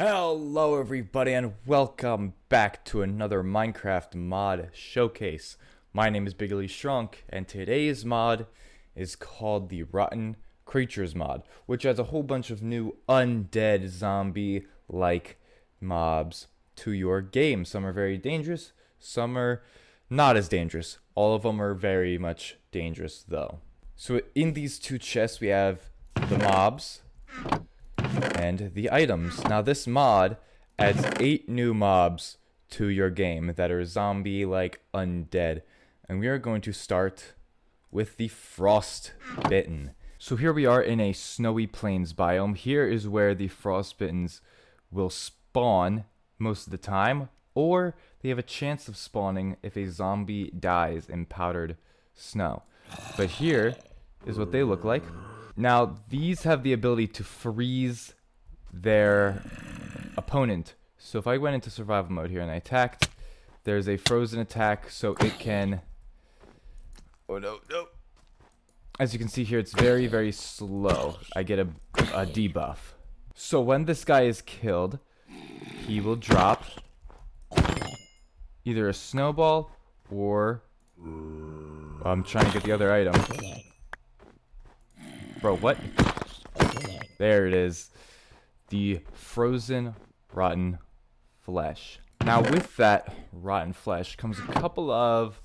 Hello everybody and welcome back to another Minecraft mod showcase. My name is BiglyShronk and today's mod is called the Rotten Creatures mod, which adds a whole bunch of new undead zombie-like mobs to your game. Some are very dangerous, some are not as dangerous. All of them are very much dangerous though. So in these two chests we have the mobs and the items. Now this mod adds 8 new mobs to your game that are zombie-like undead. And we are going to start with the frostbitten. So here we are in a snowy plains biome. Here is where the frostbittens will spawn most of the time, or they have a chance of spawning if a zombie dies in powdered snow. But here is what they look like. Now, these have the ability to freeze their opponent. So if I went into survival mode here and I attacked, there's a frozen attack, so it can... Oh, no. As you can see here, it's very, very slow. I get a debuff. So when this guy is killed, he will drop either a snowball or... I'm trying to get the other item. Bro, what? There it is. The frozen rotten flesh. Now with that rotten flesh comes a couple of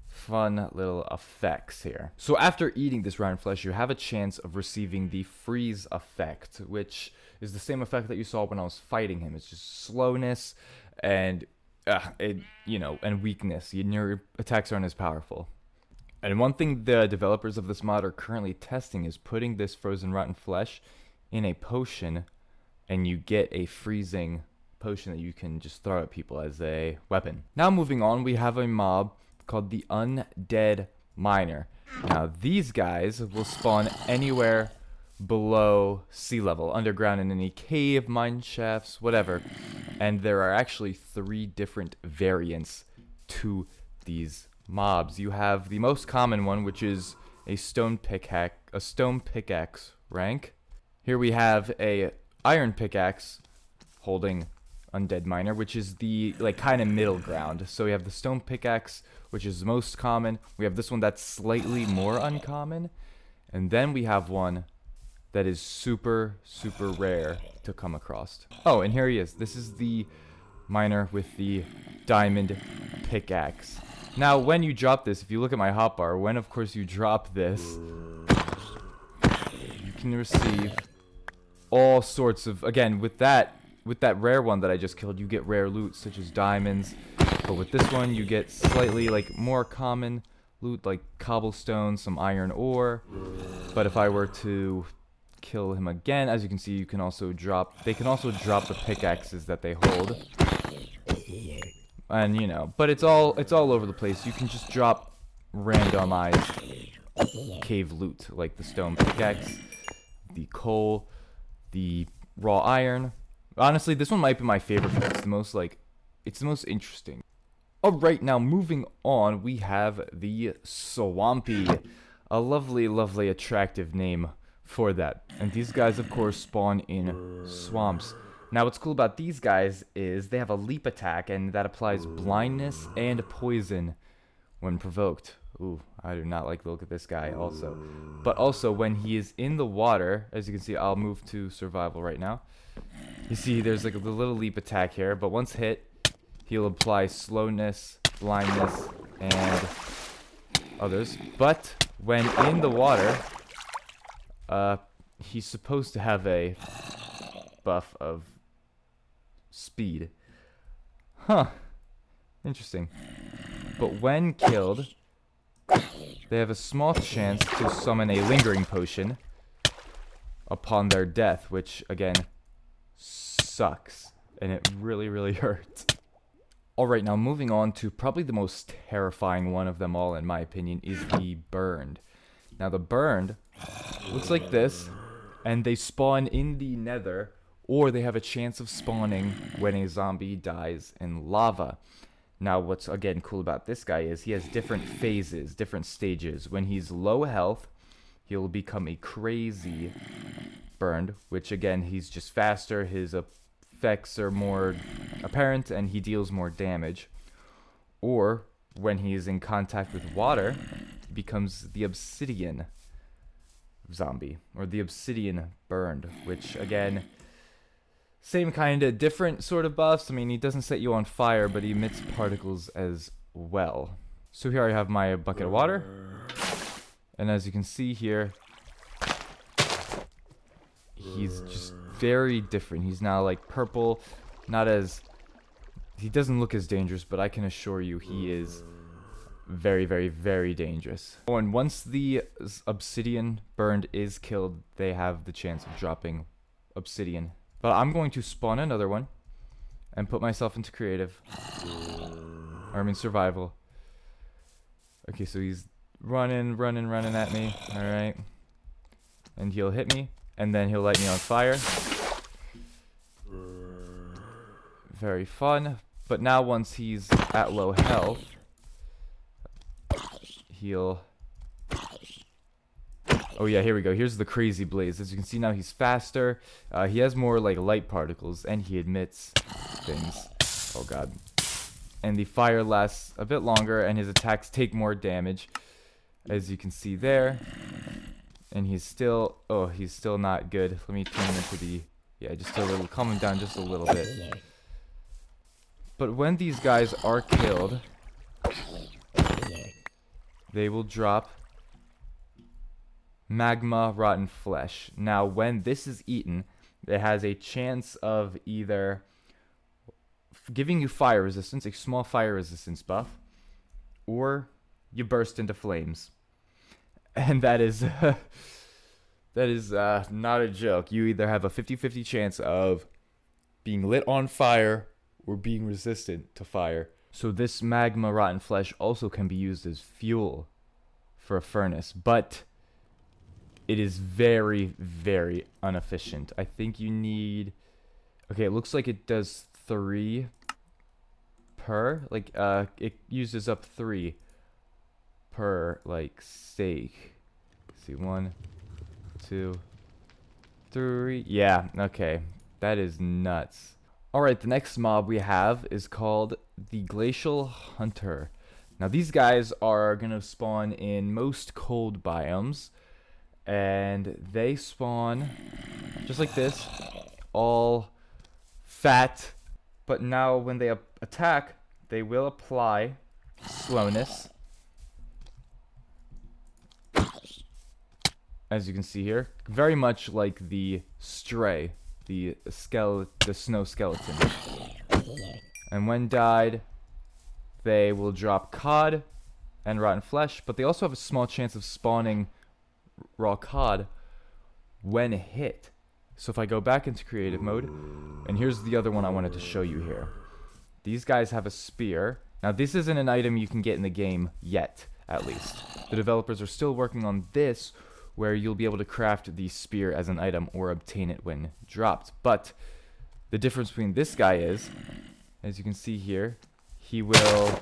fun little effects here. So after eating this rotten flesh, you have a chance of receiving the freeze effect, which is the same effect that you saw when I was fighting him. It's just slowness and and weakness. Your attacks aren't as powerful. And one thing the developers of this mod are currently testing is putting this frozen rotten flesh in a potion, and you get a freezing potion that you can just throw at people as a weapon. Now moving on, we have a mob called the Undead Miner. Now these guys will spawn anywhere below sea level, underground in any cave, mine shafts, whatever. And there are actually 3 different variants to these mobs. You have the most common one, which is a stone pickaxe rank. Here we have a iron pickaxe holding Undead Miner, which is the kind of middle ground. So we have the stone pickaxe, which is most common. We have this one that's slightly more uncommon, and then we have one that is super rare to come across. Oh, and here he is. This is the miner with the diamond pickaxe. Now, when you drop this, if you look at my hotbar, when of course you drop this, you can receive all sorts of, again, with that rare one that I just killed, you get rare loot such as diamonds. But with this one, you get slightly more common loot like cobblestone, some iron ore. But if I were to kill him again, as you can see, they can also drop the pickaxes that they hold. And but it's all over the place. You can just drop randomized cave loot like the stone pickaxe, the coal, the raw iron. Honestly, this one might be my favorite because it's the most interesting. Alright, now moving on, we have the Swampy. A lovely attractive name for that. And these guys of course spawn in swamps. Now what's cool about these guys is they have a leap attack, and that applies blindness and poison when provoked. Ooh, I do not like the look of this guy also. But also when he is in the water, as you can see, I'll move to survival right now. You see there's the little leap attack here, but once hit, he'll apply slowness, blindness, and others. But when in the water, he's supposed to have a buff of speed. Huh. Interesting. But when killed, they have a small chance to summon a lingering potion upon their death, which again sucks, and it really hurts. Alright, now moving on to probably the most terrifying one of them all, in my opinion, is the Burned. Now the Burned looks like this, and they spawn in the nether, or they have a chance of spawning when a zombie dies in lava. Now what's again cool about this guy is he has different phases, different stages. When he's low health, he'll become a crazy Burned, which again, he's just faster, his effects are more apparent and he deals more damage. Or when he is in contact with water, he becomes the obsidian zombie, or the obsidian burned, which again, same kind of different sort of buffs. I mean, he doesn't set you on fire, but he emits particles as well. So here I have my bucket of water, and as you can see here, he's just very different. He's now like purple, not as, he doesn't look as dangerous, but I can assure you he is very, very, very dangerous. Oh, and once the obsidian burned is killed, they have the chance of dropping obsidian. But I'm going to spawn another one and put myself into creative. Or I mean survival. Okay, so he's running at me. Alright. And he'll hit me. And then he'll light me on fire. Very fun. But now once he's at low health, he'll... Oh yeah, here we go. Here's the crazy blaze. As you can see now, he's faster. He has more like light particles, and he emits things. Oh god. And the fire lasts a bit longer, and his attacks take more damage, as you can see there. And he's still, oh, he's still not good. Let me turn him into the, yeah, just a little, calm him down just a little bit. But when these guys are killed, they will drop magma rotten flesh. Now, when this is eaten, it has a chance of either giving you fire resistance, a small fire resistance buff, or you burst into flames. And that is not a joke. You either have a 50-50 chance of being lit on fire or being resistant to fire. So this magma rotten flesh also can be used as fuel for a furnace, but it is very, very inefficient. I think you need... Okay, it looks like it does 3 per. Like, it uses up 3 per, like, steak. Let's see, 1, 2, 3. Yeah, okay. That is nuts. Alright, the next mob we have is called the Glacial Hunter. Now, these guys are going to spawn in most cold biomes. And they spawn just like this, all fat. But now when they attack, they will apply slowness. As you can see here, very much like the stray, the snow skeleton. And when died, they will drop cod and rotten flesh, but they also have a small chance of spawning raw cod when hit. So if I go back into creative mode, and here's the other one I wanted to show you here. These guys have a spear. Now this isn't an item you can get in the game yet, at least. The developers are still working on this, where you'll be able to craft the spear as an item or obtain it when dropped. But the difference between this guy is, as you can see here, he will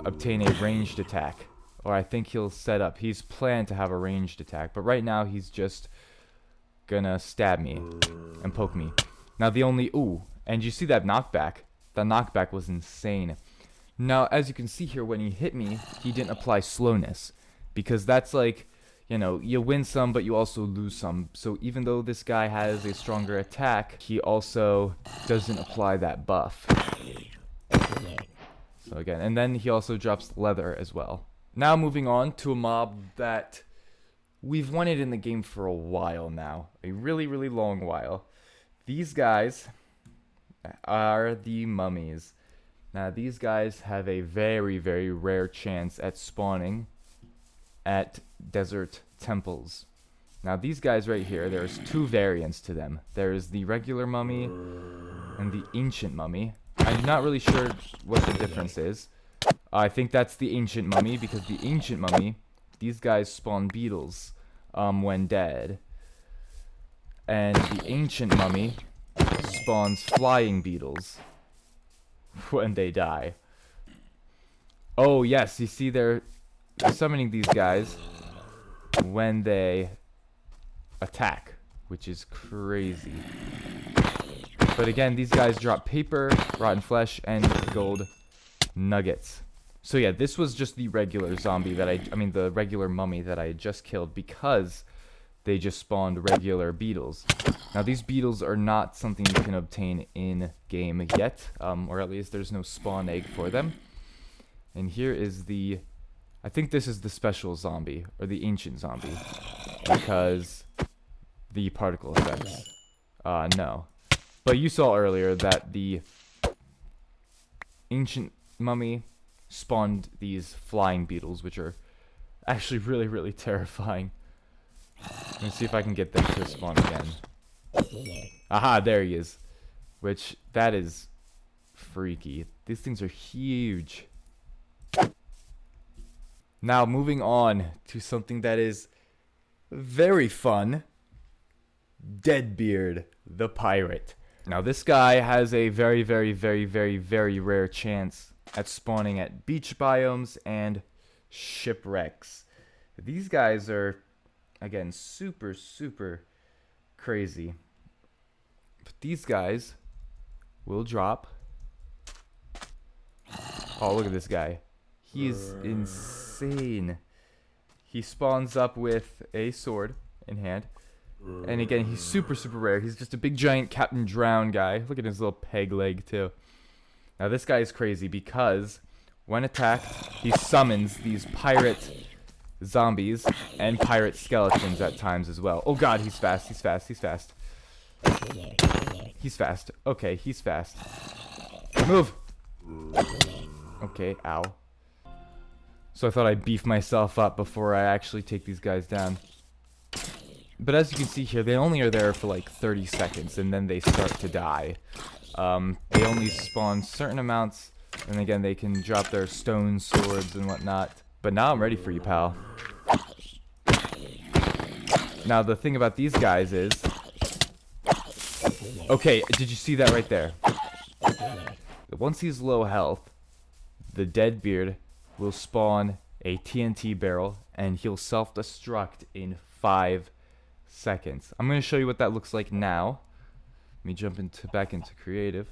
obtain a ranged attack. Or I think he'll set up. He's planned to have a ranged attack, but right now he's just gonna stab me and poke me. Now the only, ooh, and you see that knockback? That knockback was insane. Now, as you can see here, when he hit me, he didn't apply slowness. Because that's like, you know, you win some, but you also lose some. So even though this guy has a stronger attack, he also doesn't apply that buff. So again, and then he also drops leather as well. Now moving on to a mob that we've wanted in the game for a while now. A really, really long while. These guys are the mummies. Now these guys have a very, very rare chance at spawning at desert temples. Now these guys right here, there's 2 variants to them. There's the regular mummy and the ancient mummy. I'm not really sure what the difference is. I think that's the ancient mummy, because the ancient mummy, these guys spawn beetles when dead. And the ancient mummy spawns flying beetles when they die. Oh yes, you see they're summoning these guys when they attack, which is crazy. But again, these guys drop paper, rotten flesh, and gold nuggets. So yeah, this was just the regular zombie that I mean the regular mummy that I had just killed because they just spawned regular beetles. Now these beetles are not something you can obtain in game yet, or at least there's no spawn egg for them. And here is the, I think this is the special zombie, or the ancient zombie, because the particle effects. No. But you saw earlier that the ancient mummy spawned these flying beetles, which are actually really, really terrifying. Let me see if I can get them to spawn again. Aha, there he is. Which, that is freaky. These things are huge. Now, moving on to something that is very fun. Deadbeard, the pirate. Now, this guy has a very, very, very, very, very rare chance at spawning at beach biomes and shipwrecks. These guys are, again, super, super crazy. But these guys will drop. Oh, look at this guy. He's insane. He spawns up with a sword in hand. And again, he's super, super rare. He's just a big, giant Captain Drown guy. Look at his little peg leg, too. Now, this guy is crazy because when attacked, he summons these pirate zombies and pirate skeletons at times as well. Oh, God, he's fast. He's fast. He's fast. He's fast. Okay, he's fast. Move. Okay, ow. So I thought I'd beef myself up before I actually take these guys down. But as you can see here, they only are there for like 30 seconds, and then they start to die. They only spawn certain amounts, and again, they can drop their stone swords and whatnot. But now I'm ready for you, pal. Now, the thing about these guys is... Okay, did you see that right there? Once he's low health, the Deadbeard will spawn a TNT barrel, and he'll self-destruct in 5 seconds. I'm going to show you what that looks like now. Let me jump back into creative.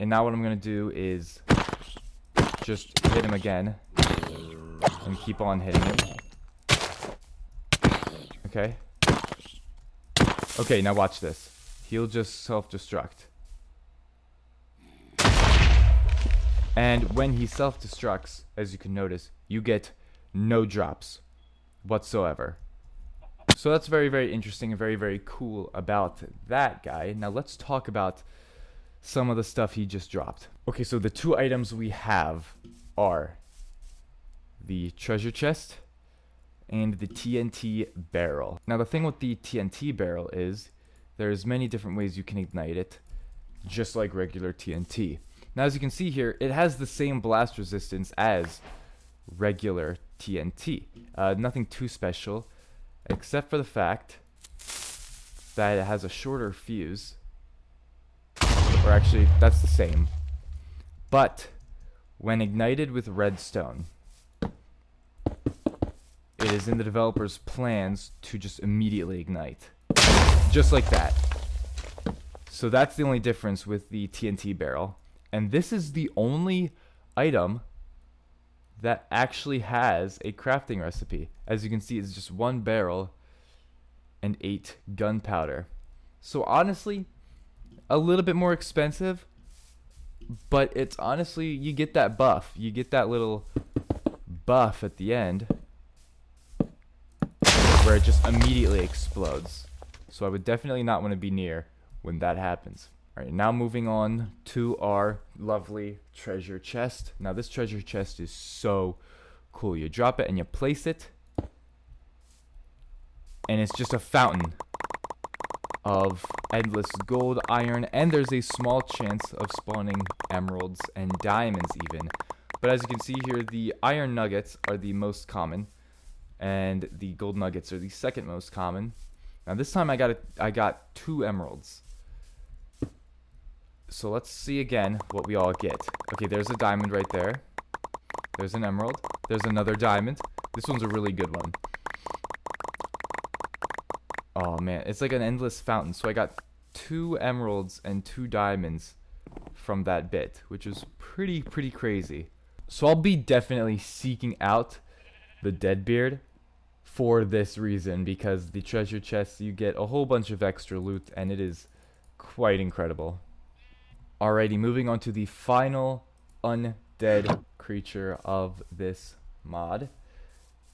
And now what I'm going to do is just hit him again and keep on hitting him. Okay. Okay, now watch this. He'll just self-destruct. And when he self-destructs, as you can notice, you get no drops whatsoever. So that's very, very interesting and very, very cool about that guy. Now let's talk about some of the stuff he just dropped. Okay, so the 2 items we have are the treasure chest and the TNT barrel. Now the thing with the TNT barrel is there's many different ways you can ignite it, just like regular TNT. Now as you can see here, it has the same blast resistance as regular TNT. Nothing too special, except for the fact that it has a shorter fuse. Or actually, that's the same. But when ignited with redstone, it is in the developer's plans to just immediately ignite. Just like that. So that's the only difference with the TNT barrel. And this is the only item that actually has a crafting recipe. As you can see, it's just 1 barrel and 8 gunpowder. So honestly, a little bit more expensive, but it's honestly, you get that buff. You get that little buff at the end where it just immediately explodes. So I would definitely not want to be near when that happens. Alright, now moving on to our lovely treasure chest. Now this treasure chest is so cool. You drop it and you place it, and it's just a fountain of endless gold, iron, and there's a small chance of spawning emeralds and diamonds even. But as you can see here, the iron nuggets are the most common, and the gold nuggets are the second most common. Now this time I got 2 emeralds. So let's see again what we all get. Okay, there's a diamond right there. There's an emerald. There's another diamond. This one's a really good one. Oh man, it's like an endless fountain. So I got 2 emeralds and 2 diamonds from that bit, which is pretty crazy. So I'll be definitely seeking out the Deadbeard for this reason, because the treasure chests, you get a whole bunch of extra loot, and it is quite incredible. Alrighty, moving on to the final undead creature of this mod,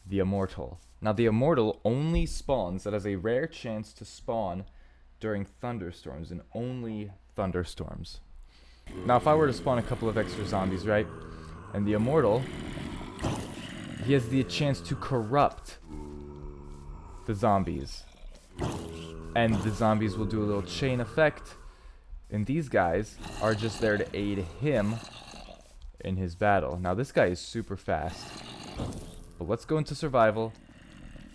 the Immortal. Now, the Immortal only spawns, that has a rare chance to spawn during thunderstorms, and only thunderstorms. Now, if I were to spawn a couple of extra zombies, right, and the Immortal, he has the chance to corrupt the zombies, and the zombies will do a little chain effect, and these guys are just there to aid him in his battle. Now, this guy is super fast, but let's go into survival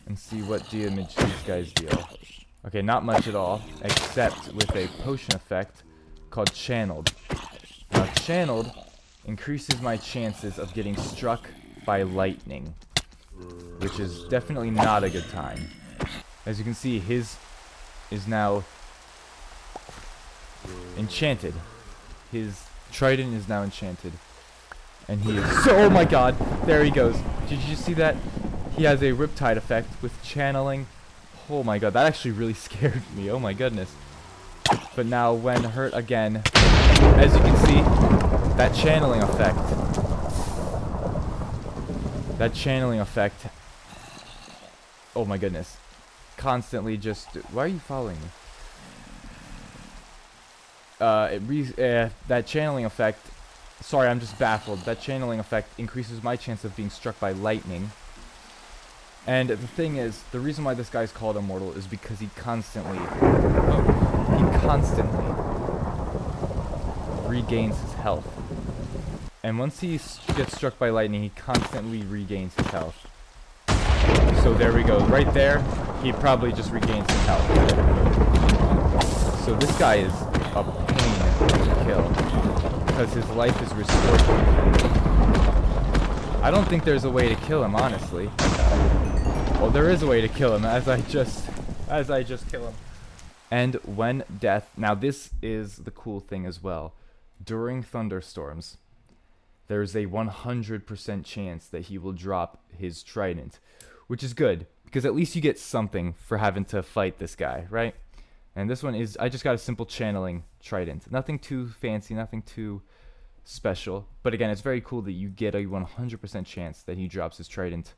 and see what damage these guys deal. Okay, not much at all, except with a potion effect called Channeled. Now, Channeled increases my chances of getting struck by lightning, which is definitely not a good time. As you can see, his is now enchanted. His trident is now enchanted. And he is so, oh my god, there he goes. Did you see that? He has a Riptide effect with channeling. Oh my god, that actually really scared me. Oh my goodness. But now when hurt again, as you can see, that channeling effect. That channeling effect. Oh my goodness. Constantly just, why are you following me? That channeling effect, sorry, I'm just baffled. That channeling effect increases my chance of being struck by lightning. And the thing is, the reason why this guy's called Immortal is because he constantly regains his health. And once he gets struck by lightning, he constantly regains his health. So there we go. Right there, he probably just regains his health. So this guy is a pain to kill, because his life is restored. I don't think there's a way to kill him, honestly. Well, there is a way to kill him, as I just kill him. And when death, now this is the cool thing as well. During thunderstorms, there's a 100% chance that he will drop his trident, which is good, because at least you get something for having to fight this guy, right? And this one is, I just got a simple channeling trident. Nothing too fancy, nothing too special. But again, it's very cool that you get a 100% chance that he drops his trident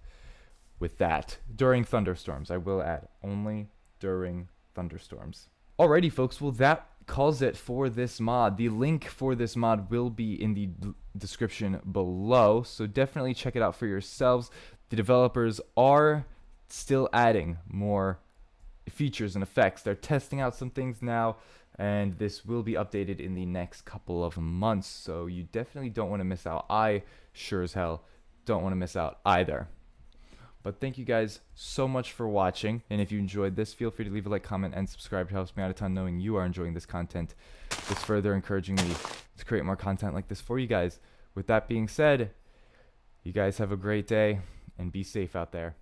with that. During thunderstorms, I will add. Only during thunderstorms. Alrighty, folks. Well, that calls it for this mod. The link for this mod will be in the description below, so definitely check it out for yourselves. The developers are still adding more features and effects. They're testing out some things now, and this will be updated in the next couple of months, so you definitely don't want to miss out. I sure as hell don't want to miss out either. But thank you guys so much for watching, and if you enjoyed this, feel free to leave a like, comment, and subscribe. It helps me out a ton knowing you are enjoying this content. It's further encouraging me to create more content like this for you guys. With that being said, you guys have a great day, and be safe out there.